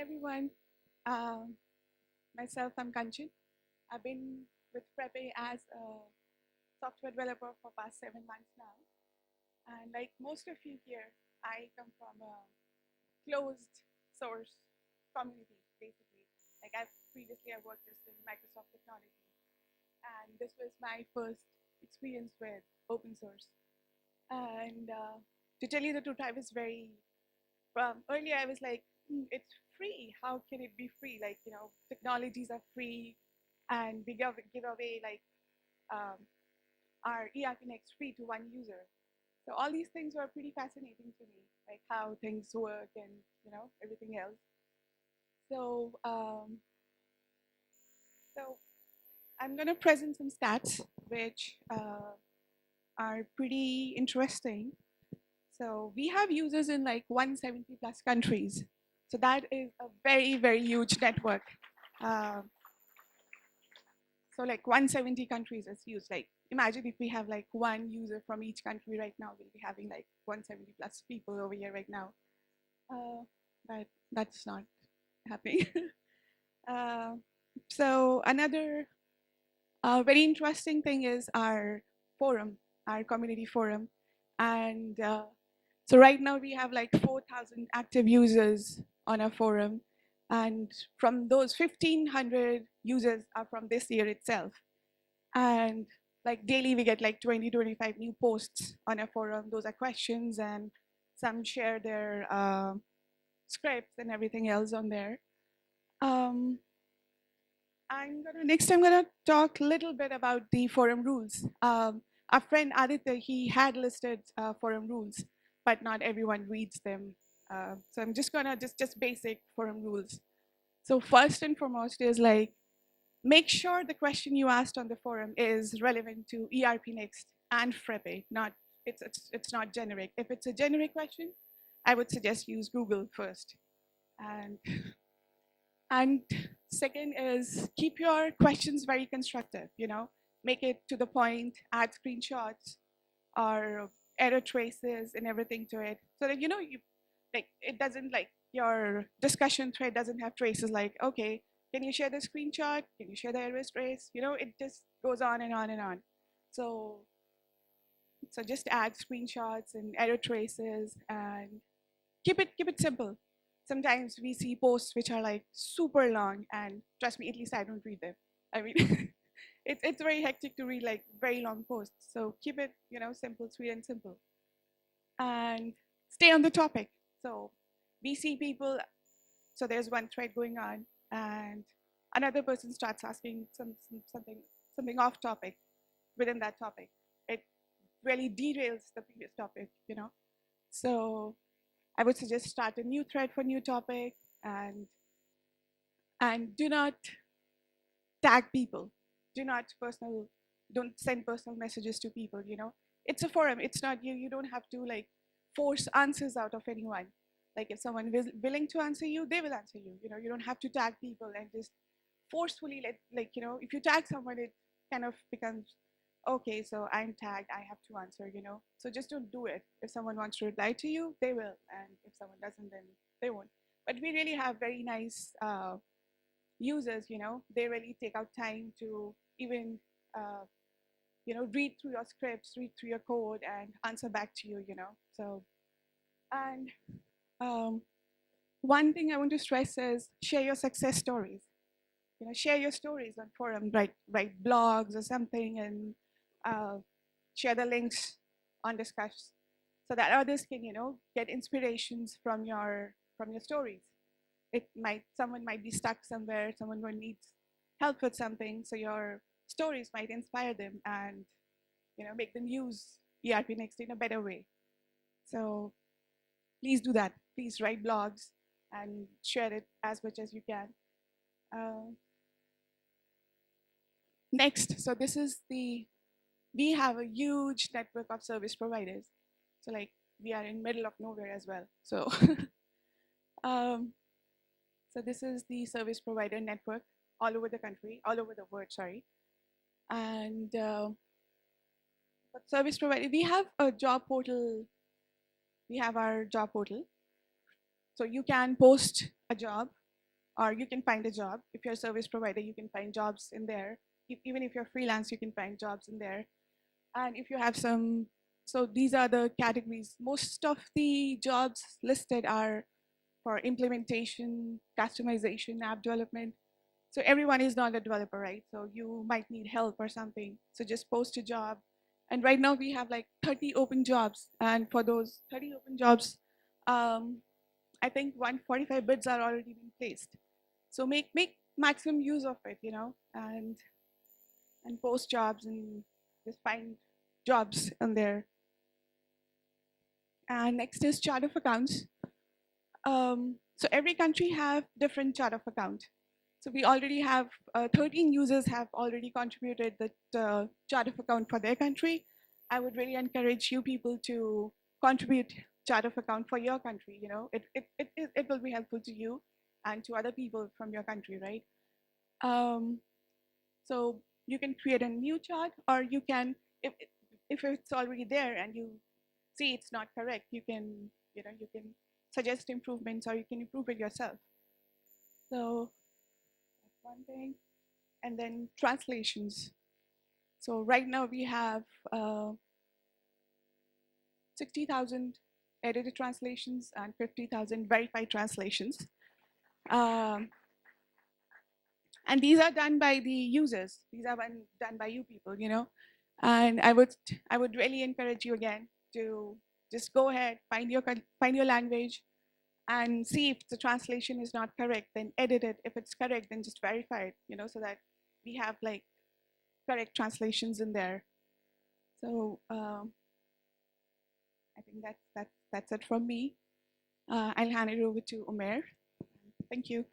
everyone. Um, Myself, I'm Kanchan. I've been with Prepe as a software developer for past 7 months now. And like most of you here, I come from a closed source community, basically. Like I worked just in Microsoft technology, and this was my first experience with open source. And to tell you the truth, I was very earlier I was like, it's free. How can it be free? Like, technologies are free and we give away like um, our ERPNext free to one user. So all these things were pretty fascinating to me, like how things work and, everything else. So, so I'm going to present some stats which are pretty interesting. So we have users in like 170 plus countries. So that is a very, very huge network. Um, so like 170 countries is used. Like imagine if we have like one user from each country right now, we'll be having like 170 plus people over here right now. But that's not happening. uh, so another very interesting thing is our forum, our community forum. And so right now we have like 4,000 active users on our forum. And from those 1,500 users are from this year itself. And like daily we get like 20, 25 new posts on our forum. Those are questions and some share their scripts and everything else on there. Um, next I'm gonna talk a little bit about the forum rules. Our friend Aditya, he had listed forum rules, but not everyone reads them. So I'm just gonna just basic forum rules. So first and foremost is like, make sure the question you asked on the forum is relevant to ERPNext and Frepe, not it's not generic. If it's a generic question, I would suggest use Google first. And and second is keep your questions very constructive, make it to the point, add screenshots or error traces and everything to it. So that you like it doesn't like your discussion thread doesn't have traces like, okay, can you share the screenshot? Can you share the error trace? It just goes on and on and on. So just add screenshots and error traces and keep it simple. Sometimes we see posts which are like super long, and trust me, at least I don't read them. I mean, it's very hectic to read like very long posts. So keep it, simple, sweet, and simple, and stay on the topic. So we see people. So there's one thread going on, and another person starts asking something off topic within that topic. It really derails the previous topic. So I would suggest start a new thread for new topic, and do not tag people. Do not don't send personal messages to people. It's a forum. It's not you. You don't have to like force answers out of anyone. Like if someone is willing to answer you, they will answer you. You don't have to tag people and just forcefully if you tag someone, it kind of becomes okay, so I'm tagged, I have to answer. So just don't do it. If someone wants to reply to you, they will, and if someone doesn't, then they won't. But we really have very nice users. They really take out time to even uh, read through your scripts, read through your code, and answer back to you. So, and um, one thing I want to stress is share your success stories. Share your stories on forums, write blogs or something, and uh, share the links on Discuss, so that others can get inspirations from your stories. Someone might be stuck somewhere, someone who needs help with something, so your stories might inspire them and make them use ERPNext in a better way. So please do that. Please write blogs and share it as much as you can. Uh, Next, so we have a huge network of service providers. So like we are in middle of nowhere as well. So, um, so this is the service provider network all over the country, all over the world, sorry. And service provider, we have a job portal. We have our job portal. So you can post a job or you can find a job. If you're a service provider, you can find jobs in there. Even if you're freelance, you can find jobs in there. And if you have some, so these are the categories. Most of the jobs listed are for implementation, customization, app development. So everyone is not a developer, right? So you might need help or something. So just post a job. And right now we have like 30 open jobs. And for those 30 open jobs, I think 145 bids are already being placed. So make maximum use of it, and post jobs and just find jobs on there. And next is chart of accounts. So every country have different chart of account. So we already have 13 users have already contributed the chart of account for their country. I would really encourage you people to contribute chart of account for your country. It will be helpful to you and to other people from your country, right? Um, so you can create a new chart, or you can, if it's already there and you see it's not correct, you can suggest improvements, or you can improve it yourself. So that's one thing. And then translations. So right now we have 60,000 edited translations and 50,000 verified translations. Um, and these are done by the users. These are done by you people. And I would really encourage you again to just go ahead, find your language, and see if the translation is not correct, then edit it. If it's correct, then just verify it, so that we have like correct translations in there. So I think that's it from me. I'll hand it over to Umair. Thank you.